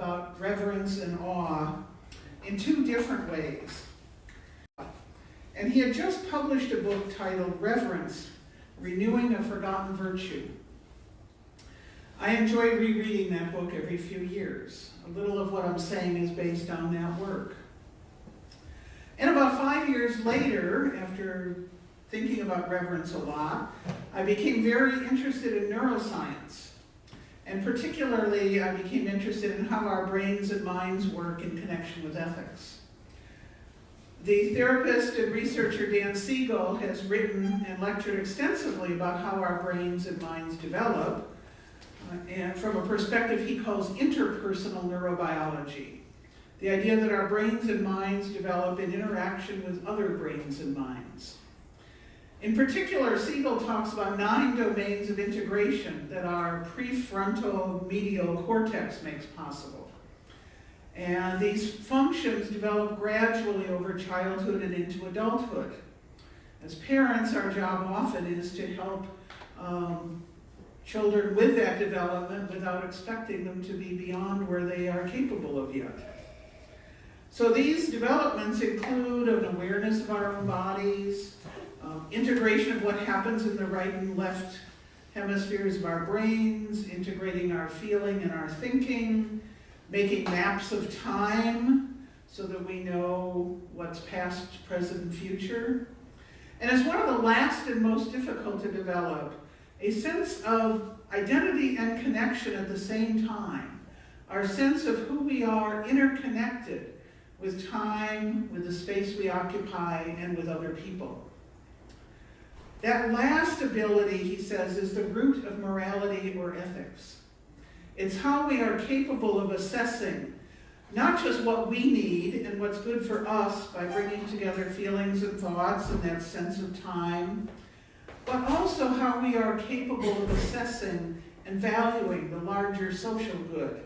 about reverence and awe in two different ways. And he had just published a book titled Reverence, Renewing a Forgotten Virtue. I enjoy rereading that book every few years. A little of what I'm saying is based on that work. And about 5 years later, after thinking about reverence a lot, I became very interested in neuroscience. And particularly, I became interested in how our brains and minds work in connection with ethics. The therapist and researcher Dan Siegel has written and lectured extensively about how our brains and minds develop, and from a perspective he calls interpersonal neurobiology. The idea that our brains and minds develop in interaction with other brains and minds. In particular, Siegel talks about 9 domains of integration that our prefrontal medial cortex makes possible. And these functions develop gradually over childhood and into adulthood. As parents, our job often is to help children with that development without expecting them to be beyond where they are capable of yet. So these developments include an awareness of our own bodies, integration of what happens in the right and left hemispheres of our brains, integrating our feeling and our thinking, making maps of time so that we know what's past, present, and future. And as one of the last and most difficult to develop, a sense of identity and connection at the same time, our sense of who we are interconnected with time, with the space we occupy, and with other people. That last ability, he says, is the root of morality or ethics. It's how we are capable of assessing not just what we need and what's good for us by bringing together feelings and thoughts and that sense of time, but also how we are capable of assessing and valuing the larger social good,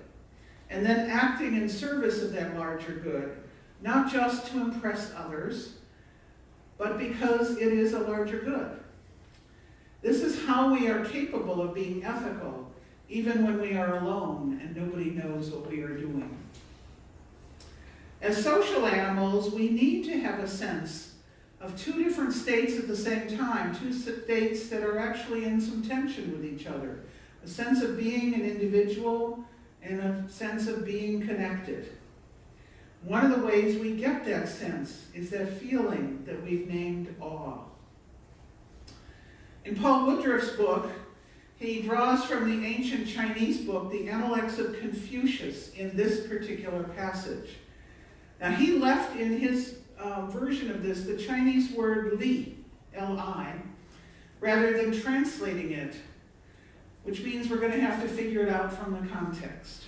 and then acting in service of that larger good, not just to impress others, but because it is a larger good. This is how we are capable of being ethical, even when we are alone and nobody knows what we are doing. As social animals, we need to have a sense of 2 different states at the same time, 2 states that are actually in some tension with each other. A sense of being an individual and a sense of being connected. One of the ways we get that sense is that feeling that we've named awe. In Paul Woodruff's book, he draws from the ancient Chinese book, The Analects of Confucius, in this particular passage. Now, he left in his version of this the Chinese word li, L-I, rather than translating it, which means we're going to have to figure it out from the context.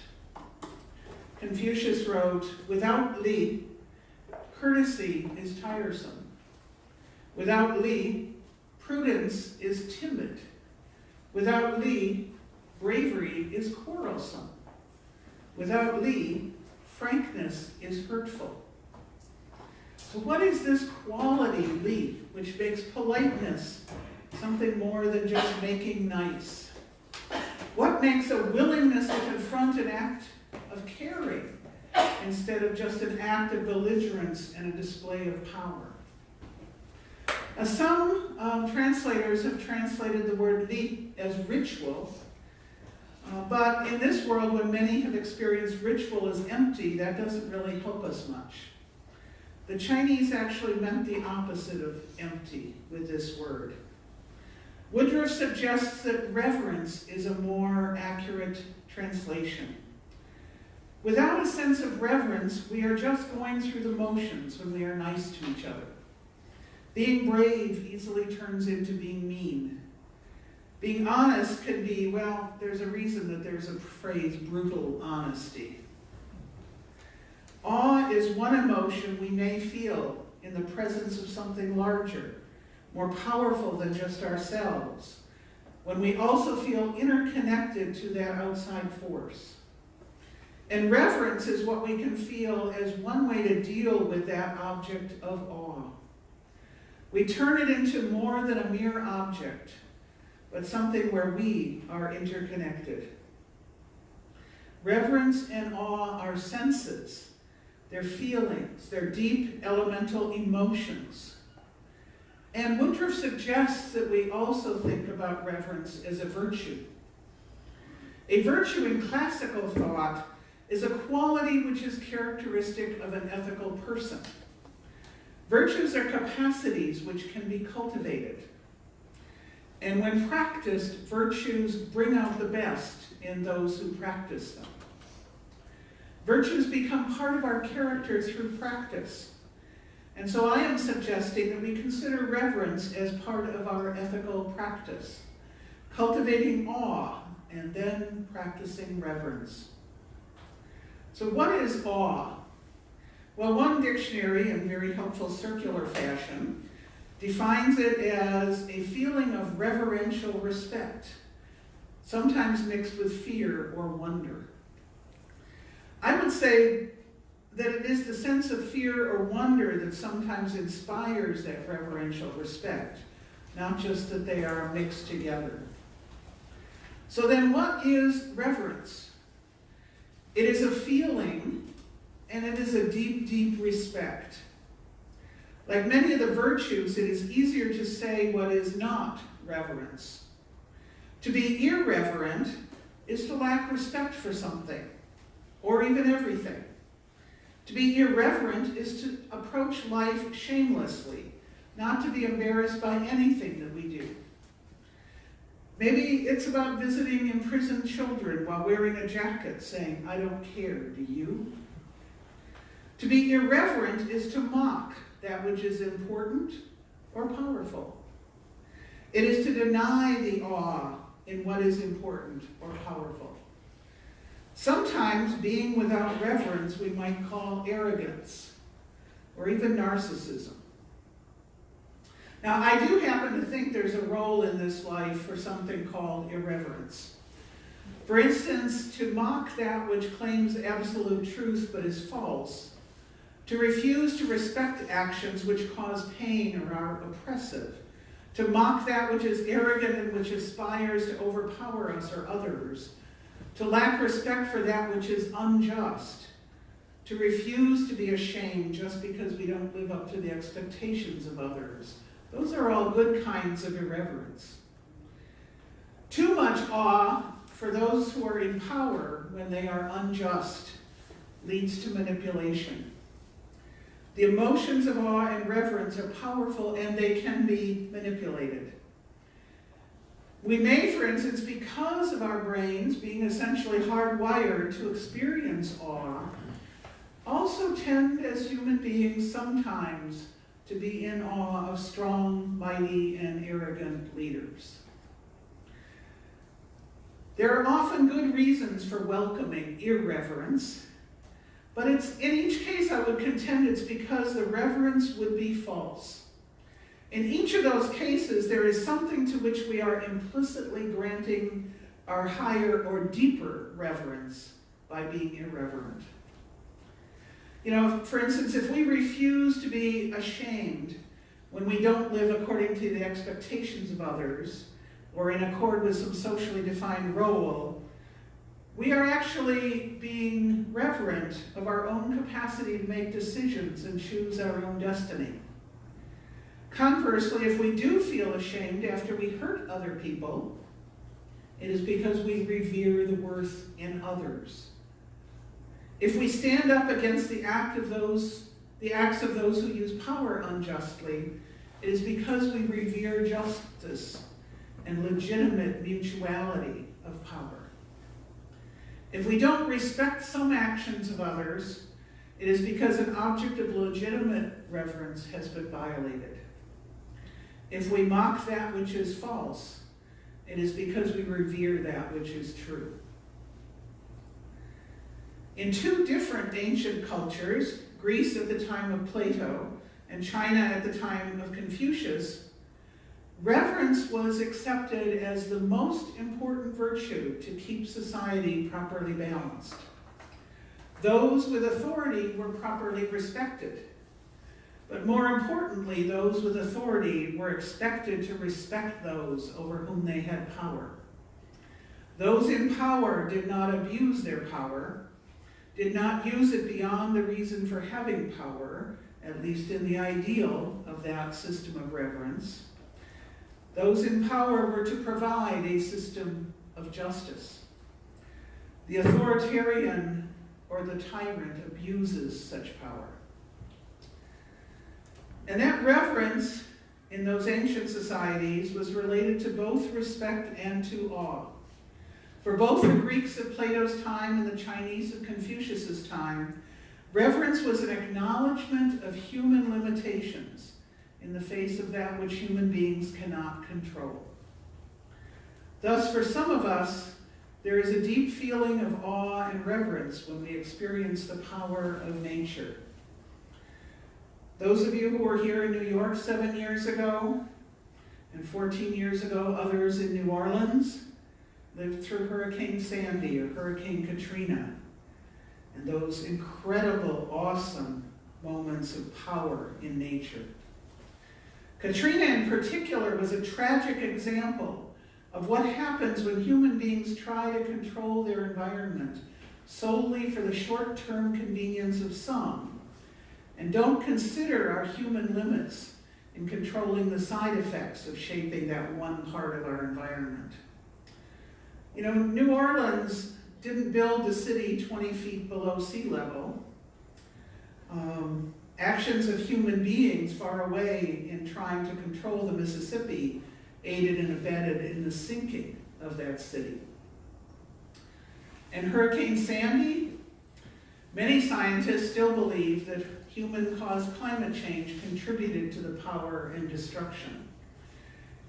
Confucius wrote, "Without li, courtesy is tiresome. Without li, prudence is timid. Without li, bravery is quarrelsome. Without li, frankness is hurtful." So what is this quality, li, which makes politeness something more than just making nice? What makes a willingness to confront an act of caring instead of just an act of belligerence and a display of power? Now, some translators have translated the word li as ritual, but in this world, when many have experienced ritual as empty, that doesn't really help us much. The Chinese actually meant the opposite of empty with this word. Woodruff suggests that reverence is a more accurate translation. Without a sense of reverence, we are just going through the motions when we are nice to each other. Being brave easily turns into being mean. Being honest can be, well, there's a reason that there's a phrase, brutal honesty. Awe is one emotion we may feel in the presence of something larger, more powerful than just ourselves, when we also feel interconnected to that outside force. And reverence is what we can feel as one way to deal with that object of awe. We turn it into more than a mere object, but something where we are interconnected. Reverence and awe are senses, they're feelings, they're deep elemental emotions. And Woodruff suggests that we also think about reverence as a virtue. A virtue in classical thought is a quality which is characteristic of an ethical person. Virtues are capacities which can be cultivated. And when practiced, virtues bring out the best in those who practice them. Virtues become part of our character through practice. And so I am suggesting that we consider reverence as part of our ethical practice, cultivating awe and then practicing reverence. So what is awe? Well, one dictionary, in very helpful circular fashion, defines it as a feeling of reverential respect, sometimes mixed with fear or wonder. I would say that it is the sense of fear or wonder that sometimes inspires that reverential respect, not just that they are mixed together. So then what is reverence? It is a feeling, and it is a deep, deep respect. Like many of the virtues, it is easier to say what is not reverence. To be irreverent is to lack respect for something, or even everything. To be irreverent is to approach life shamelessly, not to be embarrassed by anything that we do. Maybe it's about visiting imprisoned children while wearing a jacket, saying, "I don't care, do you?" To be irreverent is to mock that which is important or powerful. It is to deny the awe in what is important or powerful. Sometimes being without reverence we might call arrogance or even narcissism. Now, I do happen to think there's a role in this life for something called irreverence. For instance, to mock that which claims absolute truth but is false, to refuse to respect actions which cause pain or are oppressive, to mock that which is arrogant and which aspires to overpower us or others, to lack respect for that which is unjust, to refuse to be ashamed just because we don't live up to the expectations of others. Those are all good kinds of irreverence. Too much awe for those who are in power when they are unjust leads to manipulation. The emotions of awe and reverence are powerful and they can be manipulated. We may, for instance, because of our brains being essentially hardwired to experience awe, also tend as human beings sometimes to be in awe of strong, mighty, and arrogant leaders. There are often good reasons for welcoming irreverence, but in each case I would contend it's because the reverence would be false. In each of those cases, there is something to which we are implicitly granting our higher or deeper reverence by being irreverent. For instance, if we refuse to be ashamed when we don't live according to the expectations of others or in accord with some socially defined role, we are actually being reverent of our own capacity to make decisions and choose our own destiny. Conversely, if we do feel ashamed after we hurt other people, it is because we revere the worth in others. If we stand up against the acts of those who use power unjustly, it is because we revere justice and legitimate mutuality of power. If we don't respect some actions of others, it is because an object of legitimate reverence has been violated. If we mock that which is false, it is because we revere that which is true. In two different ancient cultures, Greece at the time of Plato and China at the time of Confucius, reverence was accepted as the most important virtue to keep society properly balanced. Those with authority were properly respected. But more importantly, those with authority were expected to respect those over whom they had power. Those in power did not abuse their power, did not use it beyond the reason for having power, at least in the ideal of that system of reverence. Those in power were to provide a system of justice. The authoritarian or the tyrant abuses such power. And that reverence in those ancient societies was related to both respect and to awe. For both the Greeks of Plato's time and the Chinese of Confucius's time, reverence was an acknowledgement of human limitations in the face of that which human beings cannot control. Thus, for some of us, there is a deep feeling of awe and reverence when we experience the power of nature. Those of you who were here in New York 7 years ago, and 14 years ago, others in New Orleans, lived through Hurricane Sandy or Hurricane Katrina, and those incredible, awesome moments of power in nature. Katrina in particular was a tragic example of what happens when human beings try to control their environment solely for the short-term convenience of some, and don't consider our human limits in controlling the side effects of shaping that one part of our environment. You know, New Orleans didn't build the city 20 feet below sea level. Actions of human beings far away in trying to control the Mississippi aided and abetted in the sinking of that city. And Hurricane Sandy, many scientists still believe that human-caused climate change contributed to the power and destruction.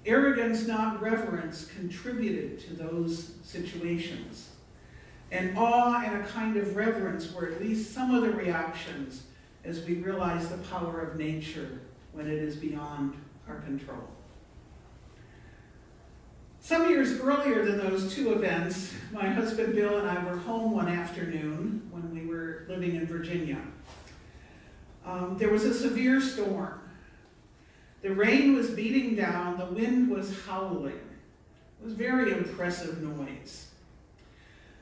Arrogance, not reverence, contributed to those situations. And awe and a kind of reverence were at least some of the reactions as we realize the power of nature when it is beyond our control. Some years earlier than those two events, my husband Bill and I were home one afternoon when we were living in Virginia. There was a severe storm. The rain was beating down, the wind was howling. It was very impressive noise.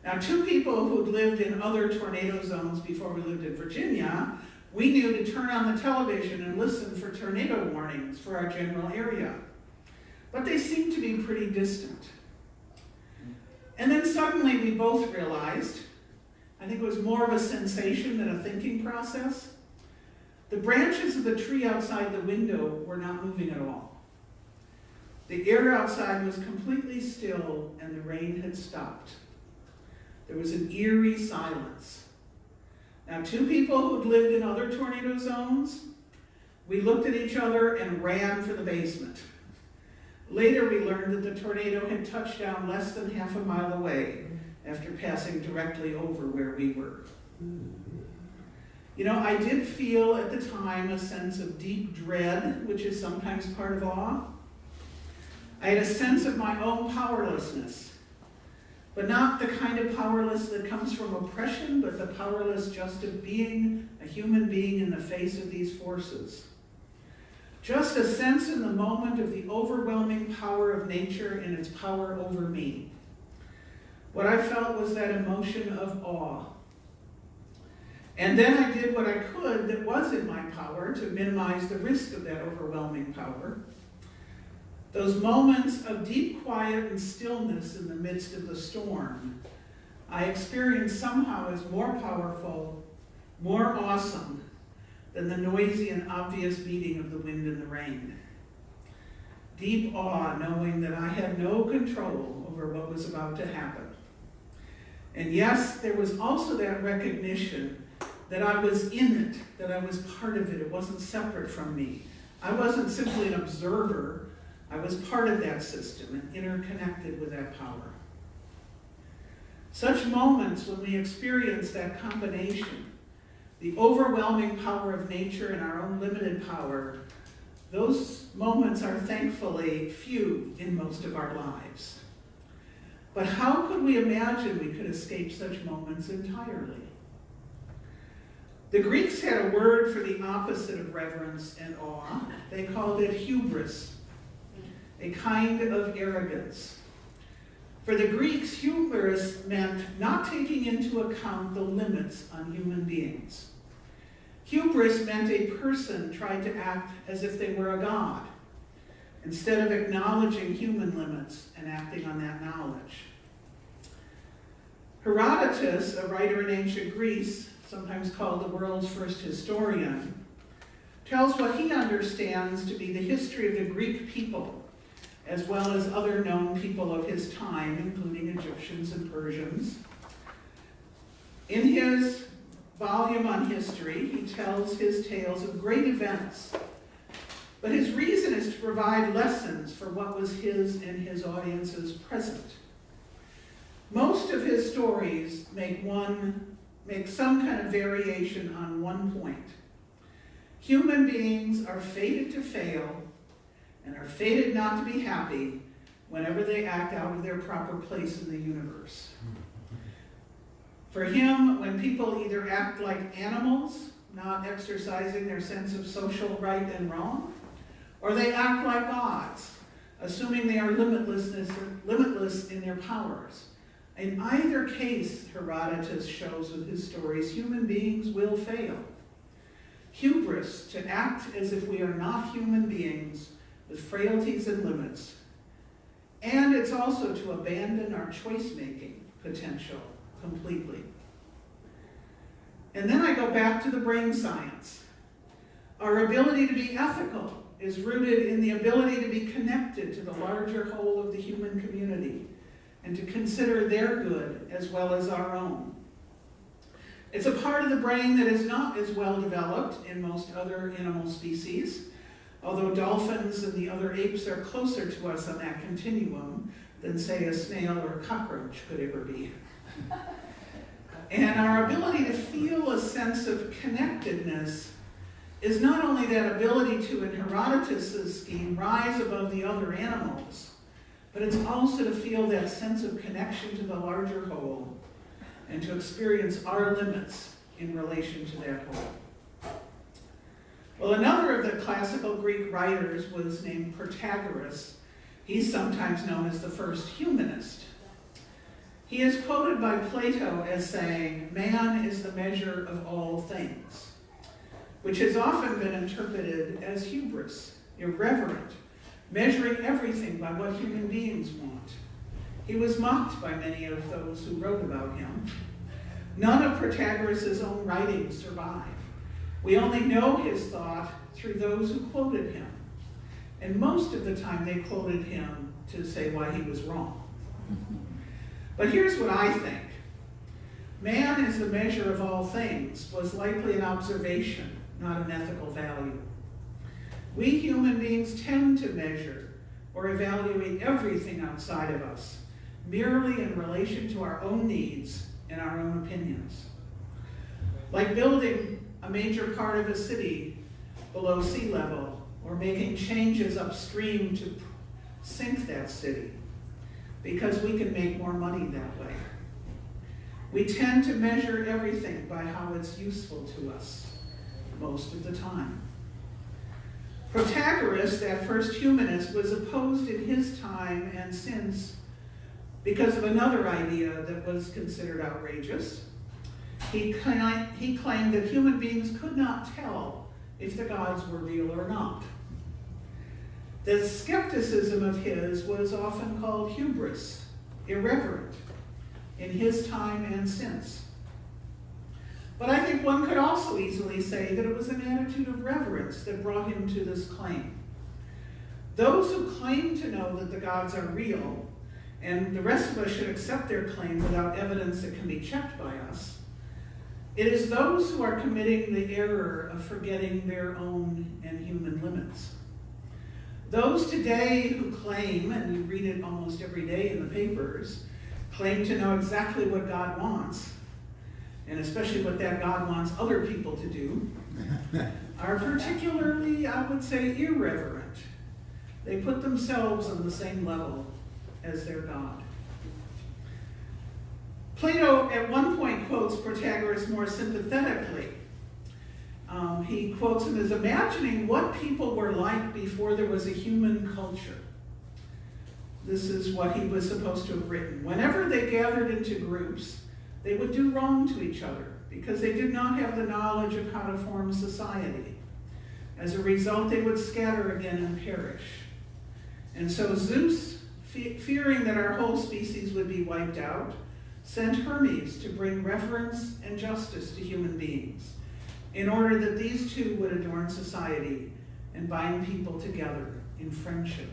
Now, two people who'd lived in other tornado zones before we lived in Virginia, we knew to turn on the television and listen for tornado warnings for our general area. But they seemed to be pretty distant. And then suddenly we both realized, I think it was more of a sensation than a thinking process, the branches of the tree outside the window were not moving at all. The air outside was completely still and the rain had stopped. There was an eerie silence. Now, two people who'd lived in other tornado zones, we looked at each other and ran for the basement. Later, we learned that the tornado had touched down less than half a mile away after passing directly over where we were. You know, I did feel at the time a sense of deep dread, which is sometimes part of awe. I had a sense of my own powerlessness, but not the kind of powerless that comes from oppression, but the powerless just of being a human being in the face of these forces. Just a sense in the moment of the overwhelming power of nature and its power over me. What I felt was that emotion of awe. And then I did what I could that was in my power to minimize the risk of that overwhelming power. Those moments of deep quiet and stillness in the midst of the storm, I experienced somehow as more powerful, more awesome than the noisy and obvious beating of the wind and the rain. Deep awe, knowing that I had no control over what was about to happen. And yes, there was also that recognition that I was in it, that I was part of it. It wasn't separate from me. I wasn't simply an observer. I was part of that system and interconnected with that power. Such moments when we experience that combination, the overwhelming power of nature and our own limited power, those moments are thankfully few in most of our lives. But how could we imagine we could escape such moments entirely? The Greeks had a word for the opposite of reverence and awe. They called it hubris, a kind of arrogance. For the Greeks, hubris meant not taking into account the limits on human beings. Hubris meant a person tried to act as if they were a god, instead of acknowledging human limits and acting on that knowledge. Herodotus, a writer in ancient Greece, sometimes called the world's first historian, tells what he understands to be the history of the Greek people, as well as other known people of his time, including Egyptians and Persians. In his volume on history, he tells his tales of great events, but his reason is to provide lessons for what was his and his audience's present. Most of his stories make some kind of variation on one point. Human beings are fated to fail and are fated not to be happy whenever they act out of their proper place in the universe. For him, when people either act like animals, not exercising their sense of social right and wrong, or they act like gods, assuming they are limitless in their powers. In either case, Herodotus shows with his stories, human beings will fail. Hubris, to act as if we are not human beings with frailties and limits. And it's also to abandon our choice-making potential completely. And then I go back to the brain science. Our ability to be ethical is rooted in the ability to be connected to the larger whole of the human community and to consider their good as well as our own. It's a part of the brain that is not as well developed in most other animal species, although dolphins and the other apes are closer to us on that continuum than, say, a snail or a cockroach could ever be. And our ability to feel a sense of connectedness is not only that ability to, in Herodotus' scheme, rise above the other animals, but it's also to feel that sense of connection to the larger whole and to experience our limits in relation to that whole. Well, another of the classical Greek writers was named Protagoras. He's sometimes known as the first humanist. He is quoted by Plato as saying, "Man is the measure of all things," which has often been interpreted as hubris, irreverent, measuring everything by what human beings want. He was mocked by many of those who wrote about him. None of Protagoras' own writings survive. We only know his thought through those who quoted him. And most of the time they quoted him to say why he was wrong. But here's what I think. Man is the measure of all things was likely an observation, not an ethical value. We human beings tend to measure or evaluate everything outside of us, merely in relation to our own needs and our own opinions. Like building a major part of a city below sea level, or making changes upstream to sink that city, because we can make more money that way. We tend to measure everything by how it's useful to us, most of the time. Protagoras, that first humanist, was opposed in his time and since because of another idea that was considered outrageous. He claimed that human beings could not tell if the gods were real or not. The skepticism of his was often called hubris, irreverent, in his time and since. But I think one could also easily say that it was an attitude of reverence that brought him to this claim. Those who claim to know that the gods are real, and the rest of us should accept their claim without evidence that can be checked by us, it is those who are committing the error of forgetting their own and human limits. Those today who claim, and you read it almost every day in the papers, claim to know exactly what God wants, and especially what that God wants other people to do, are particularly, I would say, irreverent. They put themselves on the same level as their God. Plato at one point quotes Protagoras more sympathetically. He quotes him as imagining what people were like before there was a human culture. This is what he was supposed to have written. Whenever they gathered into groups, they would do wrong to each other because they did not have the knowledge of how to form society. As a result, they would scatter again and perish. And so Zeus, fearing that our whole species would be wiped out, sent Hermes to bring reverence and justice to human beings in order that these two would adorn society and bind people together in friendship.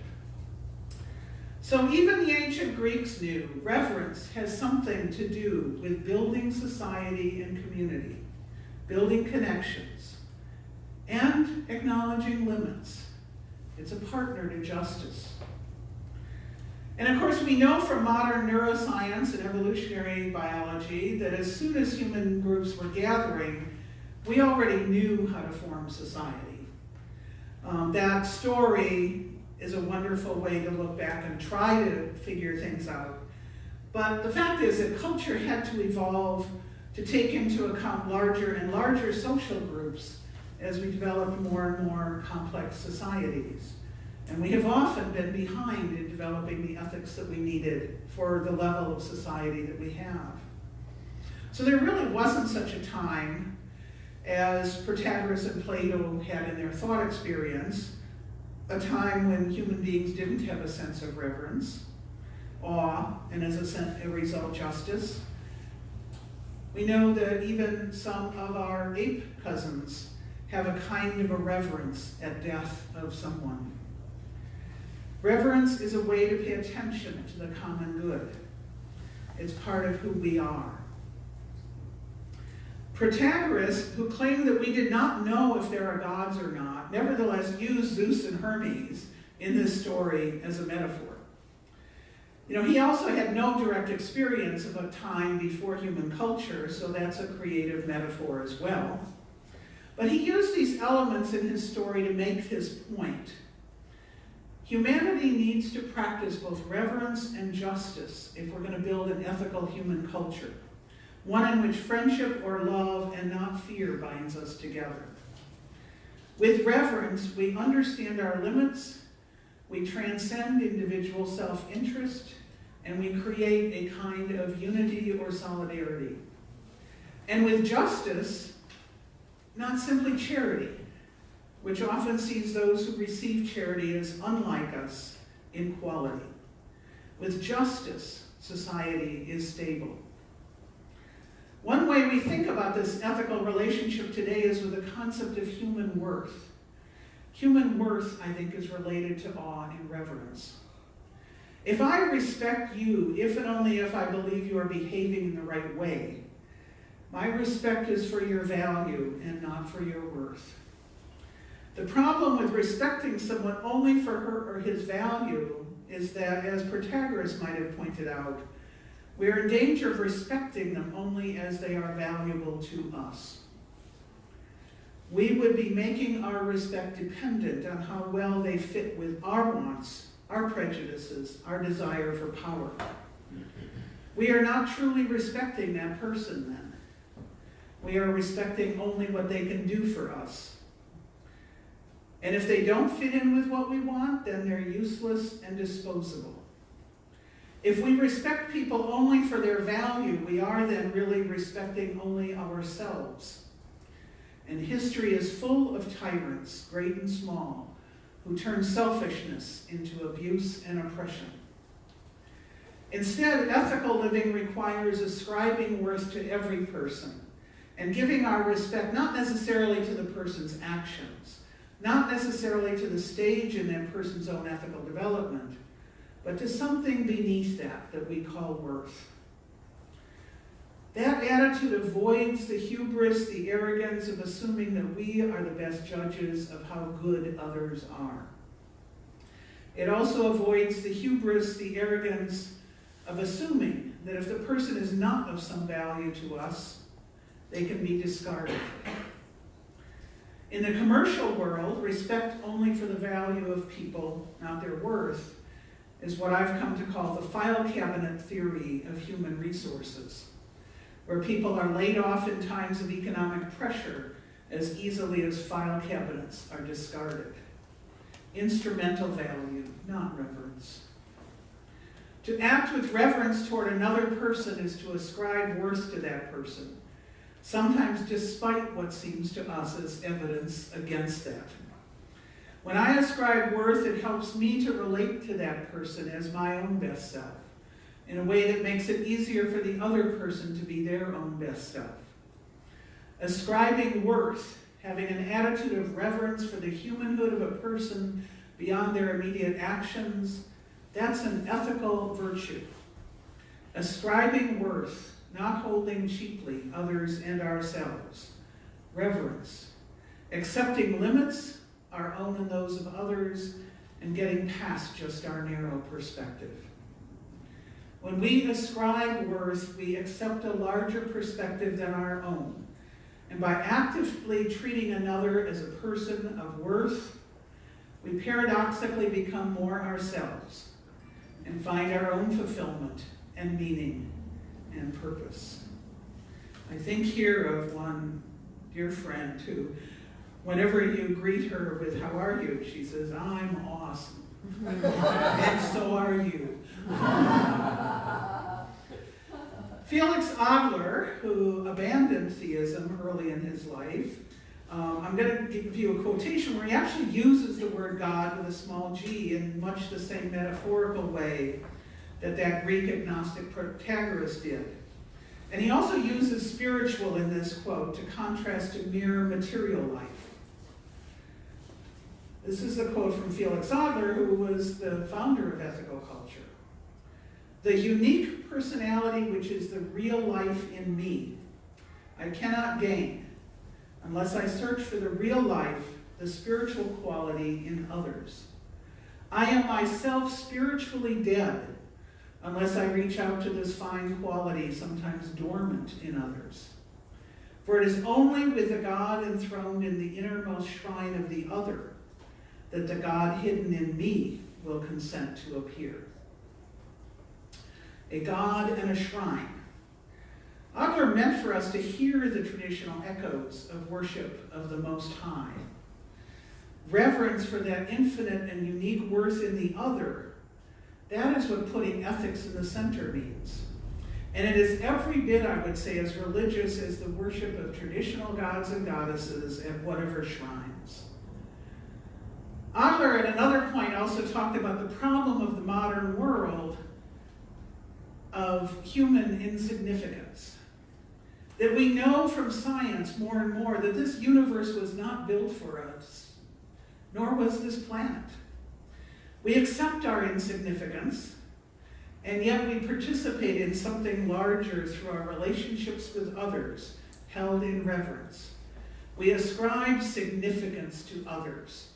So even the ancient Greeks knew reverence has something to do with building society and community, building connections, and acknowledging limits. It's a partner to justice. And of course, we know from modern neuroscience and evolutionary biology that as soon as human groups were gathering, we already knew how to form society. That story is a wonderful way to look back and try to figure things out. But the fact is that culture had to evolve to take into account larger and larger social groups as we developed more and more complex societies. And we have often been behind in developing the ethics that we needed for the level of society that we have. So there really wasn't such a time as Protagoras and Plato had in their thought experience, a time when human beings didn't have a sense of reverence, awe, and as a result, justice. We know that even some of our ape cousins have a kind of a reverence at death of someone. Reverence is a way to pay attention to the common good. It's part of who we are. Protagoras, who claimed that we did not know if there are gods or not, nevertheless used Zeus and Hermes in this story as a metaphor. He also had no direct experience of a time before human culture, so that's a creative metaphor as well. But he used these elements in his story to make his point. Humanity needs to practice both reverence and justice if we're going to build an ethical human culture, one in which friendship or love and not fear binds us together. With reverence, we understand our limits, we transcend individual self-interest, and we create a kind of unity or solidarity. And with justice, not simply charity, which often sees those who receive charity as unlike us in quality. With justice, society is stable. One way we think about this ethical relationship today is with the concept of human worth. Human worth, I think, is related to awe and reverence. If I respect you, if and only if I believe you are behaving in the right way, my respect is for your value and not for your worth. The problem with respecting someone only for her or his value is that, as Protagoras might have pointed out, we are in danger of respecting them only as they are valuable to us. We would be making our respect dependent on how well they fit with our wants, our prejudices, our desire for power. We are not truly respecting that person then. We are respecting only what they can do for us. And if they don't fit in with what we want, then they're useless and disposable. If we respect people only for their value, we are then really respecting only ourselves. And history is full of tyrants, great and small, who turn selfishness into abuse and oppression. Instead, ethical living requires ascribing worth to every person and giving our respect not necessarily to the person's actions, not necessarily to the stage in that person's own ethical development, but to something beneath that we call worth. That attitude avoids the hubris, the arrogance of assuming that we are the best judges of how good others are. It also avoids the hubris, the arrogance of assuming that if the person is not of some value to us, they can be discarded. In the commercial world, respect only for the value of people, not their worth, is what I've come to call the file cabinet theory of human resources, where people are laid off in times of economic pressure as easily as file cabinets are discarded. Instrumental value, not reverence. To act with reverence toward another person is to ascribe worth to that person, sometimes despite what seems to us as evidence against that. When I ascribe worth, it helps me to relate to that person as my own best self, in a way that makes it easier for the other person to be their own best self. Ascribing worth, having an attitude of reverence for the humanhood of a person beyond their immediate actions, that's an ethical virtue. Ascribing worth, not holding cheaply others and ourselves. Reverence. Accepting limits, our own and those of others, and getting past just our narrow perspective. When we ascribe worth, we accept a larger perspective than our own. And by actively treating another as a person of worth, we paradoxically become more ourselves and find our own fulfillment and meaning and purpose. I think here of one dear friend who, whenever you greet her with, "How are you?" she says, "I'm awesome." And so are you. Felix Adler, who abandoned theism early in his life, I'm going to give you a quotation where he actually uses the word God with a small g in much the same metaphorical way that Greek agnostic Protagoras did. And he also uses spiritual in this quote to contrast to mere material life. This is a quote from Felix Adler, who was the founder of ethical culture. "The unique personality which is the real life in me, I cannot gain unless I search for the real life, the spiritual quality in others. I am myself spiritually dead unless I reach out to this fine quality, sometimes dormant in others. For it is only with the God enthroned in the innermost shrine of the other that the God hidden in me will consent to appear." A God and a shrine. Adler meant for us to hear the traditional echoes of worship of the Most High. Reverence for that infinite and unique worth in the other, that is what putting ethics in the center means. And it is every bit, I would say, as religious as the worship of traditional gods and goddesses at whatever shrines. Adler, at another point, also talked about the problem of the modern world of human insignificance. That we know from science more and more that this universe was not built for us, nor was this planet. We accept our insignificance, and yet we participate in something larger through our relationships with others, held in reverence. We ascribe significance to others,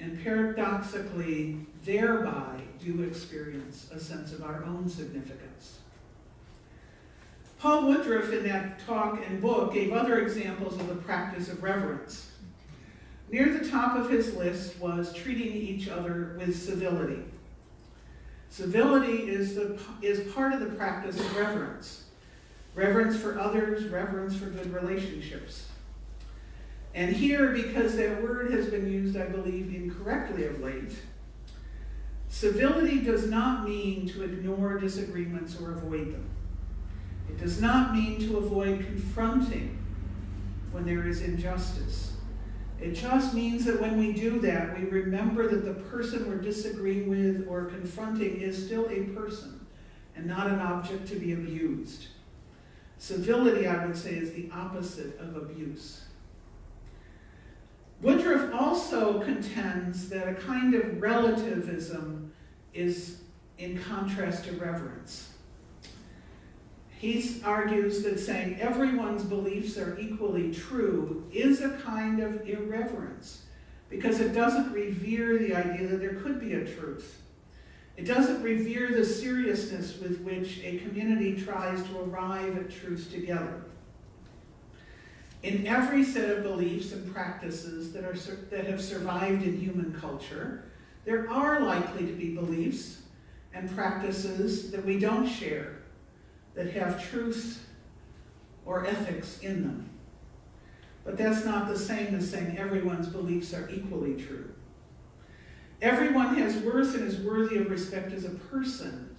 and paradoxically, thereby do experience a sense of our own significance. Paul Woodruff, in that talk and book, gave other examples of the practice of reverence. Near the top of his list was treating each other with civility. Civility is part of the practice of reverence. Reverence for others, reverence for good relationships. And here, because that word has been used, I believe, incorrectly of late, civility does not mean to ignore disagreements or avoid them. It does not mean to avoid confronting when there is injustice. It just means that when we do that, we remember that the person we're disagreeing with or confronting is still a person and not an object to be abused. Civility, I would say, is the opposite of abuse. Woodruff also contends that a kind of relativism is in contrast to reverence. He argues that saying everyone's beliefs are equally true is a kind of irreverence because it doesn't revere the idea that there could be a truth. It doesn't revere the seriousness with which a community tries to arrive at truth together. In every set of beliefs and practices that have survived in human culture, there are likely to be beliefs and practices that we don't share, that have truth or ethics in them. But that's not the same as saying everyone's beliefs are equally true. Everyone has worth and is worthy of respect as a person,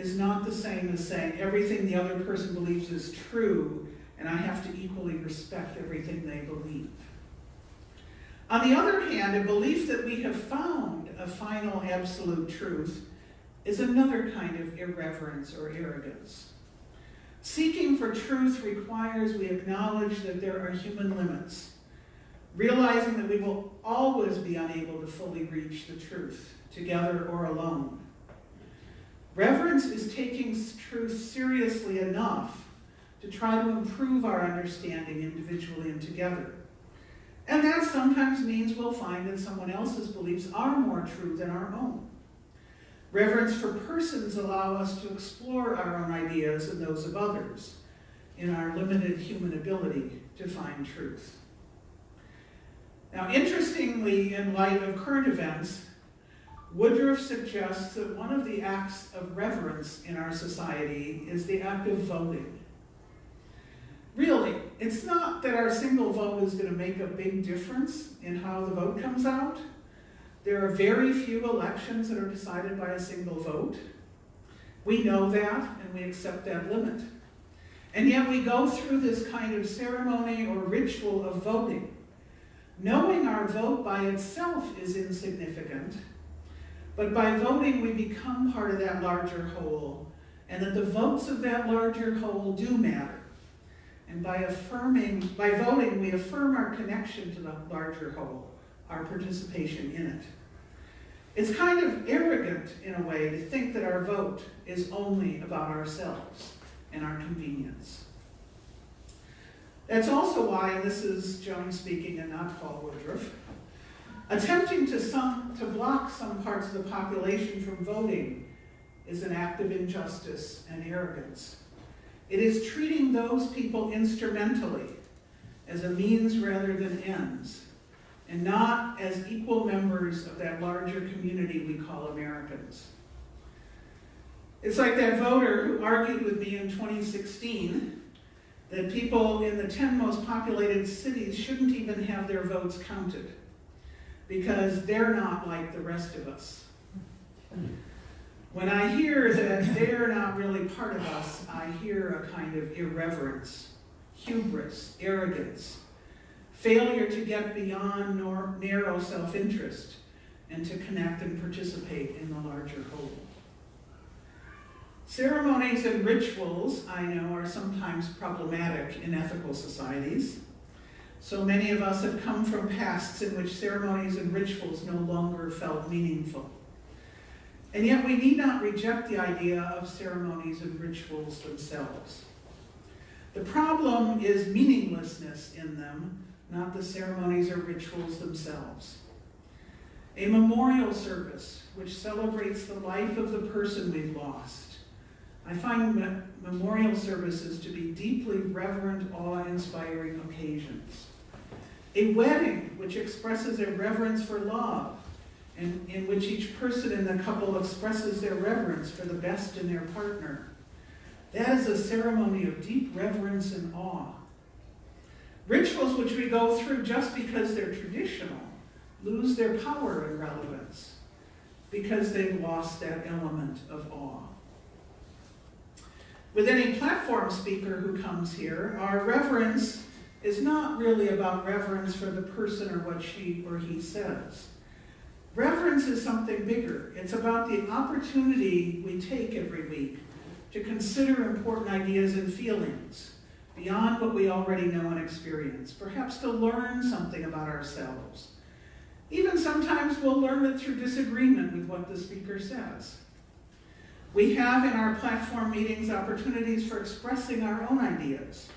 is not the same as saying everything the other person believes is true, and I have to equally respect everything they believe. On the other hand, a belief that we have found a final absolute truth is another kind of irreverence or arrogance. Seeking for truth requires we acknowledge that there are human limits, realizing that we will always be unable to fully reach the truth, together or alone. Reverence is taking truth seriously enough to try to improve our understanding individually and together. And that sometimes means we'll find that someone else's beliefs are more true than our own. Reverence for persons allow us to explore our own ideas and those of others in our limited human ability to find truth. Now, interestingly, in light of current events, Woodruff suggests that one of the acts of reverence in our society is the act of voting. Really, it's not that our single vote is going to make a big difference in how the vote comes out. There are very few elections that are decided by a single vote. We know that, and we accept that limit. And yet we go through this kind of ceremony or ritual of voting, knowing our vote by itself is insignificant, but by voting we become part of that larger whole, and that the votes of that larger whole do matter. And by voting, we affirm our connection to the larger whole, our participation in it. It's kind of arrogant, in a way, to think that our vote is only about ourselves and our convenience. That's also why, and this is Jone speaking and not Paul Woodruff, attempting to block some parts of the population from voting is an act of injustice and arrogance. It is treating those people instrumentally, as a means rather than ends, and not as equal members of that larger community we call Americans. It's like that voter who argued with me in 2016 that people in the 10 most populated cities shouldn't even have their votes counted because they're not like the rest of us. When I hear that they're not really part of us, I hear a kind of irreverence, hubris, arrogance, failure to get beyond narrow self-interest and to connect and participate in the larger whole. Ceremonies and rituals, I know, are sometimes problematic in ethical societies. So many of us have come from pasts in which ceremonies and rituals no longer felt meaningful. And yet we need not reject the idea of ceremonies and rituals themselves. The problem is meaninglessness in them, not the ceremonies or rituals themselves. A memorial service which celebrates the life of the person we've lost. I find memorial services to be deeply reverent, awe-inspiring occasions. A wedding which expresses a reverence for love, and in which each person in the couple expresses their reverence for the best in their partner. That is a ceremony of deep reverence and awe. Rituals which we go through just because they're traditional lose their power and relevance because they've lost that element of awe. With any platform speaker who comes here, our reverence is not really about reverence for the person or what she or he says. Reverence is something bigger. It's about the opportunity we take every week to consider important ideas and feelings beyond what we already know and experience, perhaps to learn something about ourselves. Even sometimes we'll learn it through disagreement with what the speaker says. We have in our platform meetings opportunities for expressing our own ideas,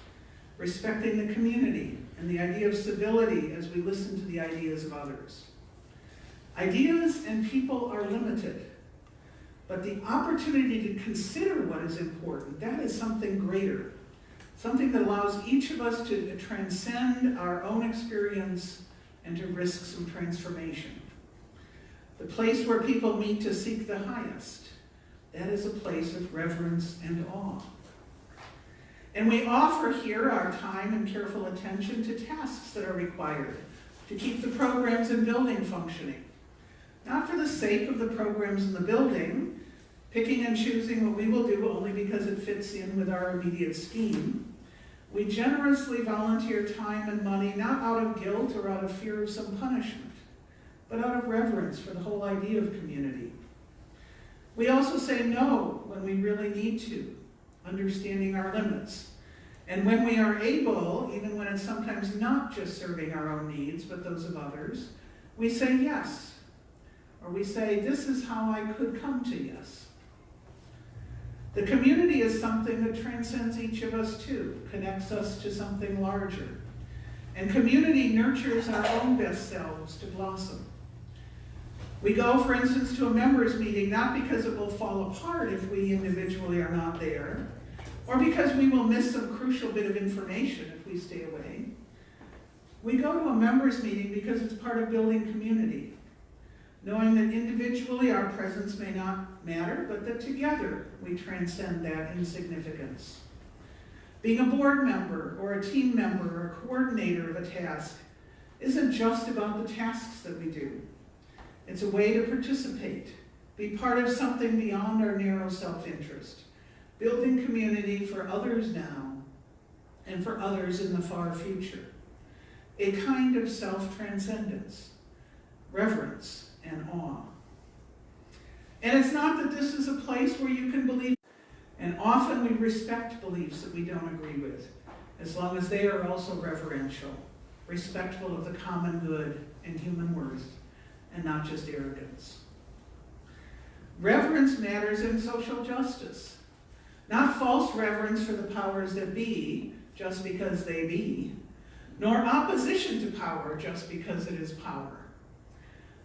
respecting the community, and the idea of civility as we listen to the ideas of others. Ideas and people are limited, but the opportunity to consider what is important, that is something greater, something that allows each of us to transcend our own experience and to risk some transformation. The place where people meet to seek the highest, that is a place of reverence and awe. And we offer here our time and careful attention to tasks that are required to keep the programs and building functioning. Not for the sake of the programs in the building. picking and choosing what we will do only because it fits in with our immediate scheme. We generously volunteer time and money, not out of guilt or out of fear of some punishment, but out of reverence for the whole idea of community. We also say no when we really need to, understanding our limits. And when we are able, even when it's sometimes not just serving our own needs, but those of others, we say yes. Or we say, this is how I could come to yes. The community is something that transcends each of us too, connects us to something larger. And community nurtures our own best selves to blossom. We go, for instance, to a members' meeting, not because it will fall apart if we individually are not there, or because we will miss some crucial bit of information if we stay away. We go to a members' meeting because it's part of building community, knowing that individually our presence may not matter, but that together we transcend that insignificance. Being a board member or a team member or a coordinator of a task isn't just about the tasks that we do. It's a way to participate, be part of something beyond our narrow self-interest, building community for others now and for others in the far future. A kind of self-transcendence, reverence, and awe. And it's not that this is a place where you can believe, and often we respect beliefs that we don't agree with, as long as they are also reverential, respectful of the common good and human worth, and not just arrogance. Reverence matters in social justice. Not false reverence for the powers that be, just because they be, nor opposition to power just because it is power.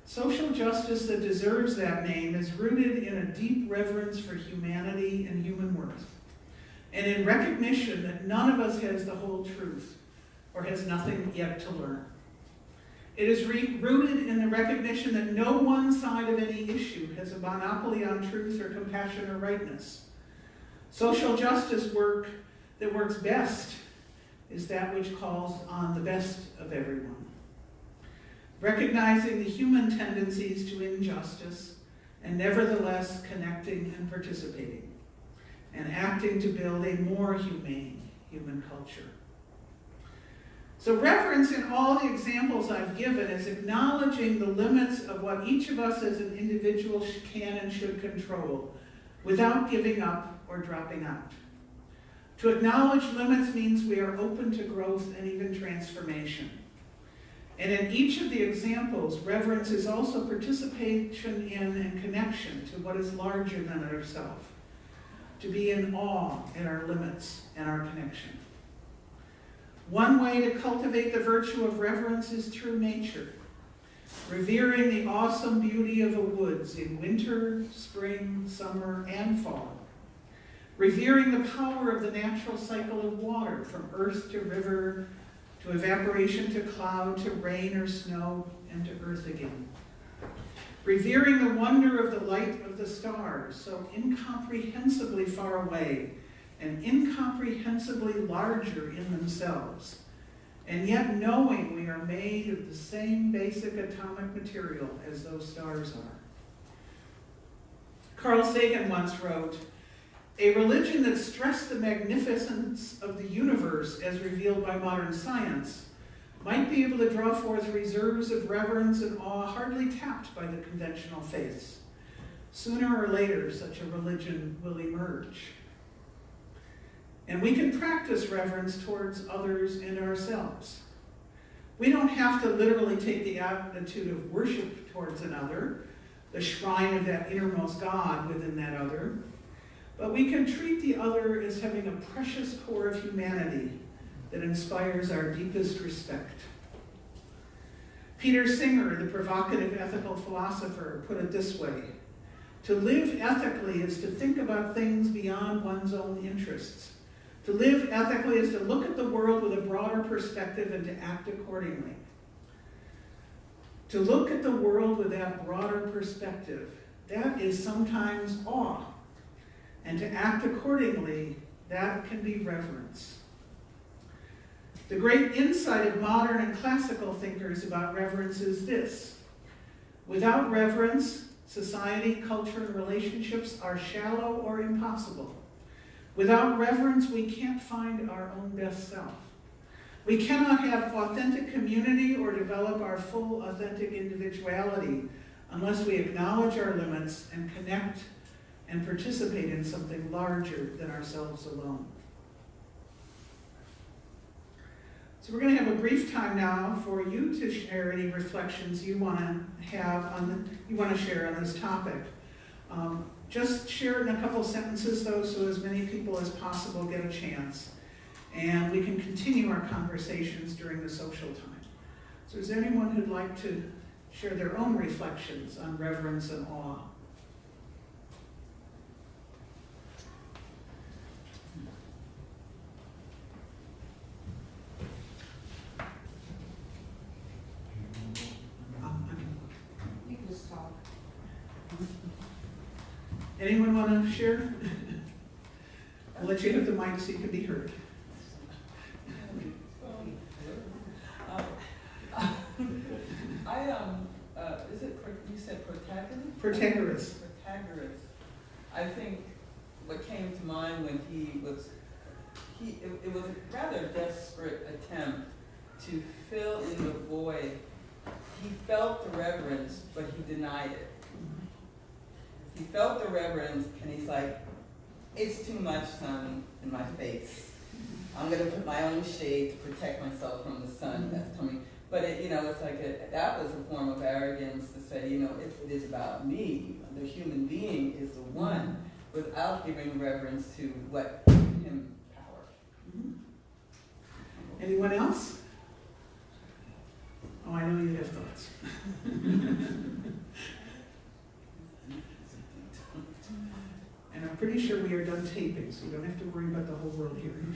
Social justice that deserves that name is rooted in a deep reverence for humanity and human worth, and in recognition that none of us has the whole truth or has nothing yet to learn. It is rooted in the recognition that no one side of any issue has a monopoly on truth or compassion or rightness. Social justice work that works best is that which calls on the best of everyone. Recognizing the human tendencies to injustice and nevertheless connecting and participating, and acting to build a more humane human culture. So reverence in all the examples I've given is acknowledging the limits of what each of us as an individual can and should control without giving up or dropping out. To acknowledge limits means we are open to growth and even transformation. And in each of the examples, reverence is also participation in and connection to what is larger than ourselves, to be in awe at our limits and our connection. One way to cultivate the virtue of reverence is through nature, revering the awesome beauty of the woods in winter, spring, summer, and fall, revering the power of the natural cycle of water from earth to river, to evaporation to cloud, to rain or snow, and to earth again. Revering the wonder of the light of the stars, so incomprehensibly far away and incomprehensibly larger in themselves, and yet knowing we are made of the same basic atomic material as those stars are. Carl Sagan once wrote, "A religion that stressed the magnificence of the universe as revealed by modern science might be able to draw forth reserves of reverence and awe hardly tapped by the conventional faiths. Sooner or later, such a religion will emerge." And we can practice reverence towards others and ourselves. We don't have to literally take the attitude of worship towards another, the shrine of that innermost God within that other, but we can treat the other as having a precious core of humanity that inspires our deepest respect. Peter Singer, the provocative ethical philosopher, put it this way: to live ethically is to think about things beyond one's own interests. To live ethically is to look at the world with a broader perspective and to act accordingly. To look at the world with that broader perspective, that is sometimes awe. And to act accordingly, that can be reverence. The great insight of modern and classical thinkers about reverence is this: without reverence, Society, culture, and relationships are shallow or impossible. Without reverence, we can't find our own best self. We cannot have authentic community or develop our full authentic individuality unless we acknowledge our limits and connect and participate in something larger than ourselves alone. So we're going to have a brief time now for you to share any reflections you want to share on this topic. Just share it in a couple sentences, though, so as many people as possible get a chance. And we can continue our conversations during the social time. So is there anyone who'd like to share their own reflections on reverence and awe? You can just talk. Anyone want to share? I'll let you have the mic so you can be heard. Is it, you said Protagoras? Protagoras. Protagoras. I think what came to mind when it was a rather desperate attempt to fill in the void. He felt the reverence, but he denied it. He felt the reverence, and he's like, it's too much sun in my face. I'm going to put my own shade to protect myself from the sun that's coming. But it's like that was a form of arrogance to say, it is about me. The human being is the one, without giving reverence to what gave him power. Mm-hmm. Anyone else? Oh, I know you have thoughts. And I'm pretty sure we are done taping, so you don't have to worry about the whole world hearing.